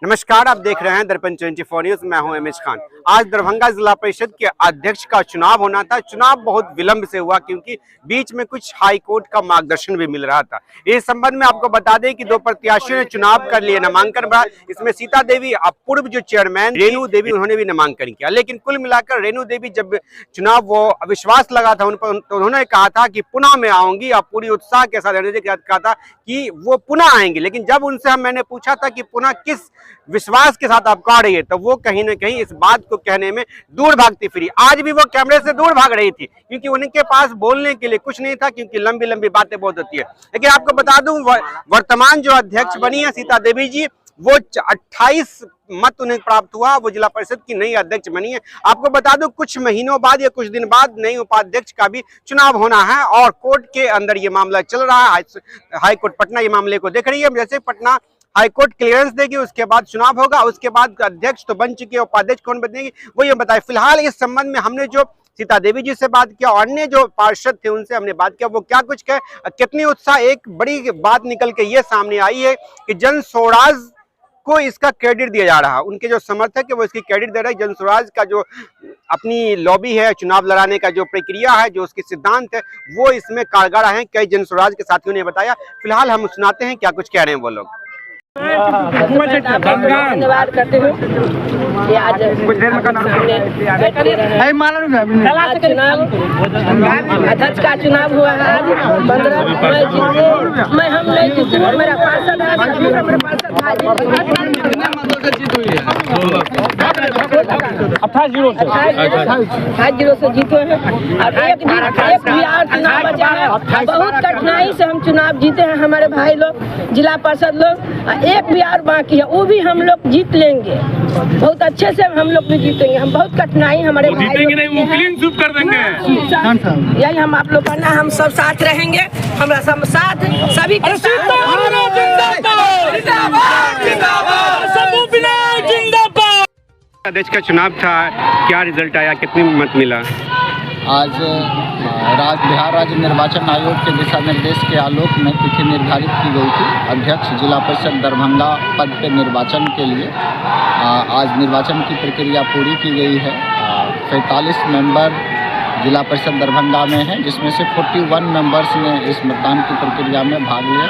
नमस्कार, आप देख रहे हैं दर्पण 24 न्यूज। मैं हूं एमएच खान। आज दरभंगा जिला परिषद के अध्यक्ष का चुनाव होना था। चुनाव बहुत विलंब से हुआ क्योंकि बीच में कुछ हाई कोर्ट का मार्गदर्शन भी मिल रहा था। इस संबंध में आपको बता दें कि दो प्रत्याशियों ने चुनाव कर लिए, नामांकन भरा। इसमें सीता देवी, पूर्व जो चेयरमैन रेणु देवी, उन्होंने भी नामांकन किया। लेकिन कुल मिलाकर रेणु देवी जब चुनाव वो अविश्वास लगा था उन पर, तो उन्होंने कहा था कि पुनः मैं आऊंगी और पूरी उत्साह के साथ कहा था कि वो पुनः आएंगे। लेकिन जब उनसे मैंने पूछा था कि पुनः किस विश्वास के साथ आप आ रही है, तो वो कहीं ना कहीं इस बात को कहने में दूर भागती फिरी। आज भी वो कैमरे से दूर भाग रही थी क्योंकि उनके पास बोलने के लिए कुछ नहीं था, क्योंकि लंबी लंबी बातें बहुत होती है। लेकिन आपको बता दूं, वर्तमान जो अध्यक्ष बनी है सीता देवी जी, वो 28 मत उन्हें प्राप्त हुआ। वो जिला परिषद की नई अध्यक्ष बनी है। आपको बता दूं, कुछ महीनों बाद या कुछ दिन बाद नई उपाध्यक्ष का भी चुनाव होना है और कोर्ट के अंदर ये मामला चल रहा है। हाई कोर्ट पटना ये मामले को देख रही है। जैसे पटना हाई कोर्ट क्लियरेंस देगी, उसके बाद चुनाव होगा। उसके बाद अध्यक्ष तो बन चुके, उपाध्यक्ष कौन बनेगी वो ये बताए। फिलहाल इस संबंध में हमने जो सीता देवी जी से बात किया और अन्य जो पार्षद थे उनसे हमने बात किया, वो क्या कुछ कहे, कितनी उत्साह। एक बड़ी बात निकल के ये सामने आई है कि जन स्वराज को इसका क्रेडिट दिया जा रहा है। उनके जो समर्थक है वो इसकी क्रेडिट दे रहे हैं। जन स्वराज का जो अपनी लॉबी है, चुनाव लड़ाने का जो प्रक्रिया है, जो उसके सिद्धांत है, वो इसमें कारगर है। कई जन स्वराज के साथियों ने बताया। फिलहाल हम सुनाते हैं क्या कुछ कह रहे हैं वो लोग। धन्यवाद करते हुए अध्यक्ष का चुनाव हुआ है। आज 15 मैं हम नहीं जीती, मेरा पार्षद है, मेरा पार्षद 28-0 से जीते हैं। और एक बिहार चुनाव बचा है। बहुत कठिनाई से हम चुनाव जीते हैं हमारे भाई लोग, जिला परिषद लोग। एक बिहार बाकी है, वो भी हम लोग जीत लेंगे। बहुत अच्छे से हम लोग भी जीतेंगे। हम बहुत कठिनाई हमारे भाई लोग कर देंगे। यही हम आप लोग करना, हम सब साथ रहेंगे। हमारा सब साथ सभी के अध्यक्ष का चुनाव था, क्या रिजल्ट आया, कितनी मत मिला? आज बिहार राज्य निर्वाचन आयोग के दिशा निर्देश के आलोक में तिथि निर्धारित की गई थी अध्यक्ष जिला परिषद दरभंगा पद के निर्वाचन के लिए। आज निर्वाचन की प्रक्रिया पूरी की गई है। 45 मेंबर जिला परिषद दरभंगा में हैं, जिसमें से 41 मेंबर्स ने इस मतदान की प्रक्रिया में भाग लिया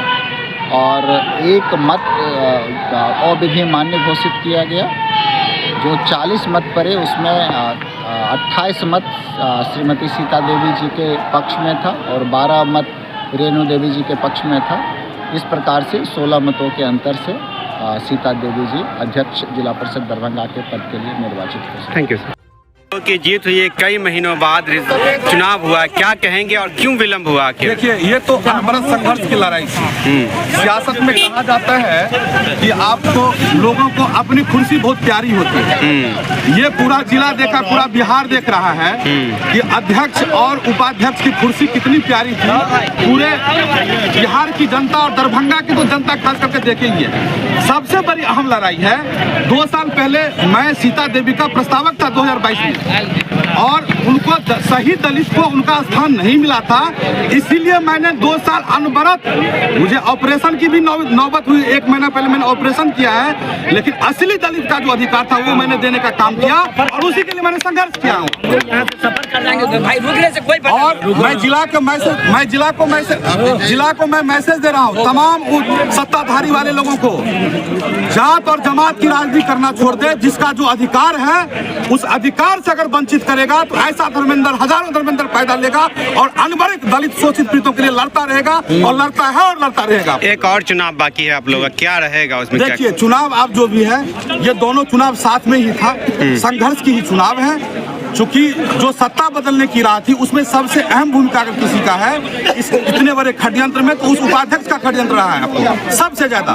और एक मत अविधि मान्य घोषित किया गया। जो 40 मत पड़े उसमें 28 मत श्रीमती सीता देवी जी के पक्ष में था और 12 मत रेणु देवी जी के पक्ष में था। इस प्रकार से 16 मतों के अंतर से सीता देवी जी अध्यक्ष जिला परिषद दरभंगा के पद के लिए निर्वाचित हुए। Thank you sir. की जीत हुई है, कई महीनों बाद चुनाव हुआ, क्या कहेंगे और क्यों विलंब हुआ? देखिए, ये तो हमारा संघर्ष की लड़ाई थी। सियासत में कहा जाता है कि आपको लोगों को अपनी कुर्सी बहुत प्यारी होती है। ये पूरा जिला देखा, पूरा बिहार देख रहा है कि अध्यक्ष और उपाध्यक्ष की कुर्सी कितनी प्यारी थी। पूरे बिहार की जनता और दरभंगा की तो जनता खास करके देखेंगे। सबसे बड़ी अहम लड़ाई है, 2 साल पहले मैं सीता देवी का प्रस्तावक था 2022 में, और उनको सही दलित को उनका स्थान नहीं मिला था। इसीलिए मैंने 2 साल अनवरत, मुझे ऑपरेशन की भी नौबत हुई। 1 महीना पहले मैंने ऑपरेशन किया है, लेकिन असली दलित का जो अधिकार था वो मैंने देने का काम किया और उसी के लिए मैंने संघर्ष किया हूँ। और मैं जिला को मैसेज दे रहा हूँ तमाम सत्ताधारी वाले लोगों को, जात और जमात की राजनीति करना छोड़ दे। जिसका जो अधिकार है उस अधिकार से अगर वंचित करेगा तो ऐसा धर्मेंद्र, हजारों धर्मेंद्र पैदा लेगा और अनवरत दलित शोषित पीड़ितों के लिए लड़ता रहेगा और लड़ता है और लड़ता रहेगा। एक और चुनाव बाकी है आप लोगों का, क्या रहेगा उसमें? देखिए, चुनाव आप जो भी है, ये दोनों चुनाव साथ में ही था। संघर्ष की ही चुनाव है। चूंकि जो सत्ता बदलने की राह थी उसमें सबसे अहम भूमिका अगर किसी का है इस इतने बड़े षड्यंत्र में, तो उस उपाध्यक्ष का षड्यंत्र रहा है आपको सबसे ज्यादा।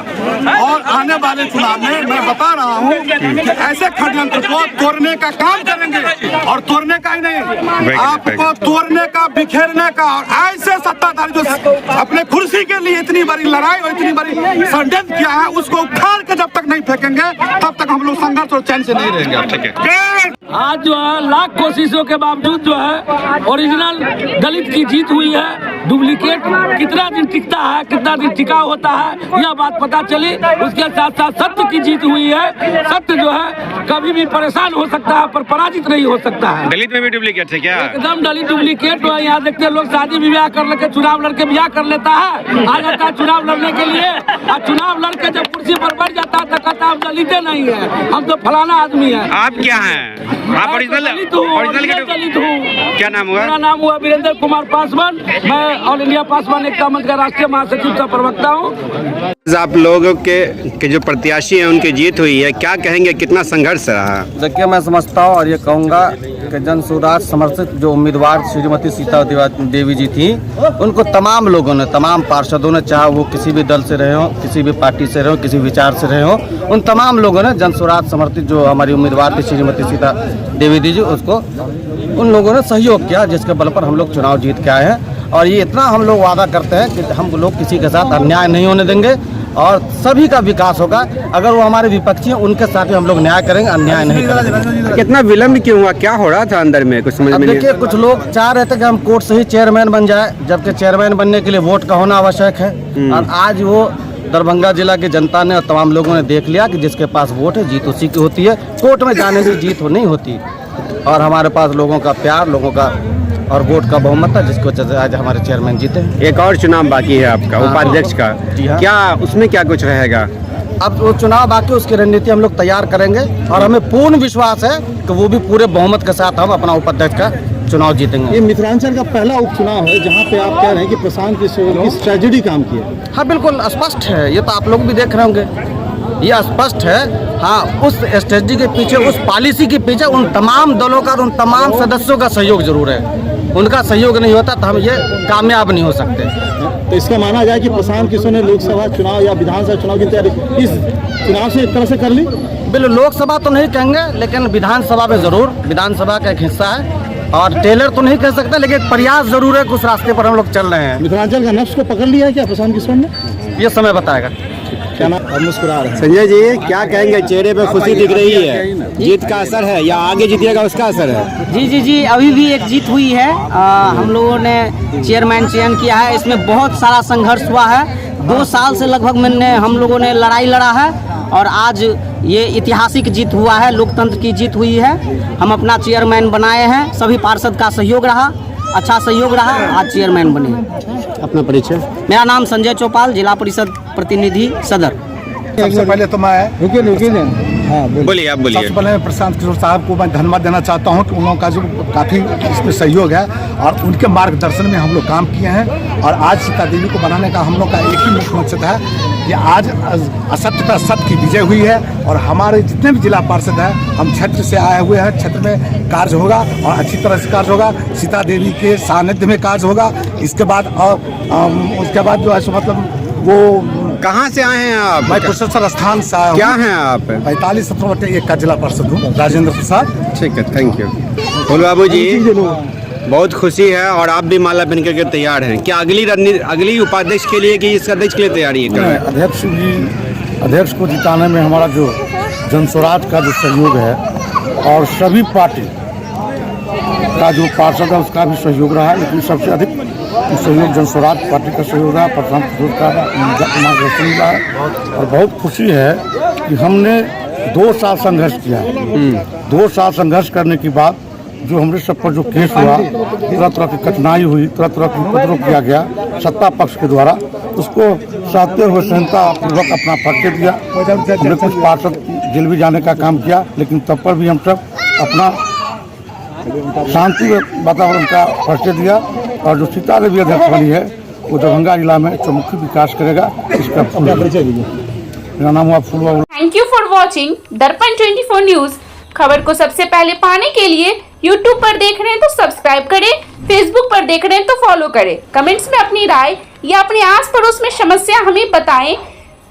और आने वाले चुनाव में मैं बता रहा हूँ कि ऐसे षड्यंत्र को तोड़ने का काम करेंगे, और तोड़ने का ही नहीं, आपको तोड़ने का, बिखेरने का। और ऐसे सत्ताधारी जो अपने कुर्सी के लिए इतनी बड़ी लड़ाई और इतनी बड़ी षड्यंत्र किया है, उसको उखाड़ के जब तक नहीं फेंकेंगे तब तक हम लोग संघर्ष और चैन से नहीं रहेंगे। ठीक है। आज जो है लाख कोशिशों के बावजूद जो है ओरिजिनल दलित की जीत हुई है। डुप्लीकेट कितना दिन टिकता है, कितना दिन टिकाऊ होता है, यह बात पता चली। उसके साथ साथ सत्य की जीत हुई है। सत्य जो है कभी भी परेशान हो सकता है पर पराजित नहीं हो सकता है। दलित में भी डुप्लीकेट है क्या? एकदम दलित डुप्लीकेट। यहाँ देखते हैं लोग शादी विवाह कर लेके चुनाव लड़के ब्याह कर लेता है, आ जाता है चुनाव लड़ने के लिए, और चुनाव लड़के जब कुर्सी पर बैठ जाता है तो कहता है हम दलित नहीं है, हम तो फलाना आदमी है। आप क्या हैं? आप ओरिजिनल दलित हूँ। क्या नाम हुआ? मेरा नाम हुआ वीरेंद्र कुमार पासवान। मैं ऑल इंडिया पासवान एकता मंच का राष्ट्रीय महासचिव का प्रवक्ता हूँ। आप लोगों के जो प्रत्याशी हैं उनकी जीत हुई है, क्या कहेंगे, कितना संघर्ष रहा? देखिए, मैं समझता हूँ और ये कहूँगा कि जन स्वराज समर्थित जो उम्मीदवार श्रीमती सीता देवी जी थी, उनको तमाम लोगों ने, तमाम पार्षदों ने, चाहे वो किसी भी दल से रहे हो, किसी भी पार्टी से रहे हो, किसी विचार से रहे हो, उन तमाम लोगों ने जन स्वराज समर्थित जो हमारी उम्मीदवार थी श्रीमती सीता देवी जी, उसको उन लोगों ने सहयोग किया, जिसके बल पर हम लोग चुनाव जीत के आए हैं। और ये इतना हम लोग वादा करते हैं कि हम लोग किसी के साथ अन्याय नहीं होने देंगे और सभी का विकास होगा। अगर वो हमारे विपक्षी हैं उनके साथ भी हम लोग न्याय करेंगे, अन्याय नहीं करेंगे। कितना विलम्ब क्यों हुआ, क्या हो रहा था अंदर में, कुछ समझ में नहीं? देखिए, कुछ लोग चाह रहे थे कि हम कोर्ट से ही चेयरमैन बन जाए, जबकि चेयरमैन बनने के लिए वोट का होना आवश्यक है। और आज वो दरभंगा जिला की जनता ने और तमाम लोगों ने देख लिया कि जिसके पास वोट है जीत उसी की होती है। कोर्ट में जाने से जीत नहीं होती। और हमारे पास लोगों का प्यार, लोगों का और वोट का बहुमत है, जिसकी वजह से आज हमारे चेयरमैन जीते। एक और चुनाव बाकी है आपका, उपाध्यक्ष का। जी हाँ। क्या उसमें क्या कुछ रहेगा? अब वो चुनाव बाकी, उसकी रणनीति हम लोग तैयार करेंगे और हमें पूर्ण विश्वास है कि वो भी पूरे बहुमत के साथ हम अपना उपाध्यक्ष का चुनाव जीतेंगे। ये मिथिलांचल का पहला उपचुनाव है जहाँ पे आप कह रहे हैं कि प्रशांत किशोर की स्ट्रेटजी काम की है। हाँ, बिल्कुल स्पष्ट है, ये तो आप लोग भी देख रहे होंगे, ये स्पष्ट है। हाँ, उस स्ट्रेटजी के पीछे, उस पॉलिसी के पीछे उन तमाम दलों का, उन तमाम सदस्यों का सहयोग जरूर है। उनका सहयोग नहीं होता तो हम ये कामयाब नहीं हो सकते। तो इसका माना जाए कि प्रशांत किशोर ने लोकसभा चुनाव या विधानसभा चुनाव की तैयारी इस चुनाव से एक तरह से कर ली। बिल्कुल, लोकसभा तो नहीं कहेंगे लेकिन विधानसभा में जरूर, विधानसभा का एक हिस्सा है और टेलर तो नहीं कह सकते, लेकिन प्रयास जरूर है, कुछ रास्ते पर हम लोग चल रहे हैं। मिथिलांचल का नफ्स को पकड़ लिया है क्या प्रशांत किशोर ने? ये समय बताएगा। क्या नाम? और मुस्कुरा रहे हैं। संजय जी, क्या कहेंगे, चेहरे पे खुशी दिख रही है, जीत का असर है या आगे जीतिएगा उसका असर है? जी, अभी भी एक जीत हुई है। हम लोगों ने चेयरमैन चयन किया है, इसमें बहुत सारा संघर्ष हुआ है। 2 साल से लगभग हम लोगों ने लड़ाई लड़ा है और आज ये ऐतिहासिक जीत हुआ है, लोकतंत्र की जीत हुई है। हम अपना चेयरमैन बनाए हैं, सभी पार्षद का सहयोग रहा, अच्छा सहयोग रहा, आज चेयरमैन बने। अपना परिचय? मेरा नाम संजय चौपाल, जिला परिषद प्रतिनिधि सदर। सबसे पहले तो मैं बोलिए, आप बोलिए। सबसे पहले मैं प्रशांत किशोर साहब को मैं धन्यवाद देना चाहता हूं कि उन लोगों का जो काफ़ी इसमें सहयोग है और उनके मार्गदर्शन में हम लोग काम किए हैं। और आज सीता देवी को बनाने का हम लोग का एक ही मुख्य मकसद है कि आज असत्य पर सत्य की विजय हुई है। और हमारे जितने भी जिला पार्षद हैं, हम क्षेत्र से आए हुए हैं, क्षेत्र में कार्य होगा और अच्छी तरह से कार्य होगा। सीता देवी के सानिध्य में कार्य होगा। इसके बाद उसके बाद जो है सो मतलब वो कहाँ से आए हैं आप? मैं कुशेश्वर स्थान से आया हूँ। क्या हैं आप? 45-17 का जिला पार्षद हूँ, राजेंद्र प्रसाद। ठीक है, थैंक यू। बोलो बाबू जी, बहुत खुशी है और आप भी माला पहन करके तैयार हैं। क्या अगली उपाध्यक्ष के लिए कि इस अध्यक्ष के लिए तैयारी कर रहे हैं? अध्यक्ष को जिताने में हमारा जो जन स्वराज का जो सहयोग है और सभी पार्टी का जो पार्षद है उसका भी सहयोग रहा है, लेकिन सबसे अधिक सहयोग जन स्वराज पार्टी का सहयोग रहा, प्रशांत किशोर का मार्गदर्शन रहा। और बहुत खुशी है कि हमने 2 साल संघर्ष किया। 2 साल संघर्ष करने के बाद जो हमारे सब पर जो केस हुआ, तरह तरह की कठिनाई हुई, तरह तरह की उपद्रव किया गया सत्ता पक्ष के द्वारा, उसको सहते हुए सहनतापूर्वक अपना फटके दिया। हमने कुछ पार्षद जेल भी जाने का काम किया, लेकिन तब पर भी हम सब अपना शांति वातावरण का फटके दिया। और जो सीता देवी अध्यक्ष बनी है वो दरभंगा जिला में चौमुखी विकास करेगा। इसका मेरा नाम हुआ फूलवा। थैंक यू फॉर वॉचिंग दर्पण 24 न्यूज। खबर को सबसे पहले पाने के लिए YouTube पर देख रहे हैं तो सब्सक्राइब करें, Facebook पर देख रहे हैं तो फॉलो करें। कमेंट्स में अपनी राय या अपने आस पड़ोस में समस्या हमें बताएं।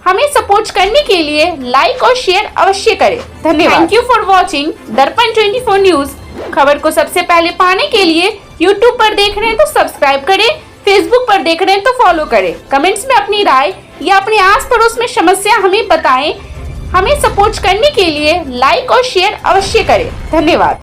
हमें सपोर्ट करने के लिए लाइक और शेयर अवश्य करें। धन्यवाद। थैंक यू फॉर वॉचिंग दर्पण 24 न्यूज। खबर को सबसे पहले पाने के लिए YouTube पर देख रहे हैं तो सब्सक्राइब करें, Facebook पर देख रहे हैं तो फॉलो करें। कमेंट्स में अपनी राय या अपने आस पड़ोस में समस्या हमें बताएं। हमें सपोर्ट करने के लिए लाइक और शेयर अवश्य करें। धन्यवाद।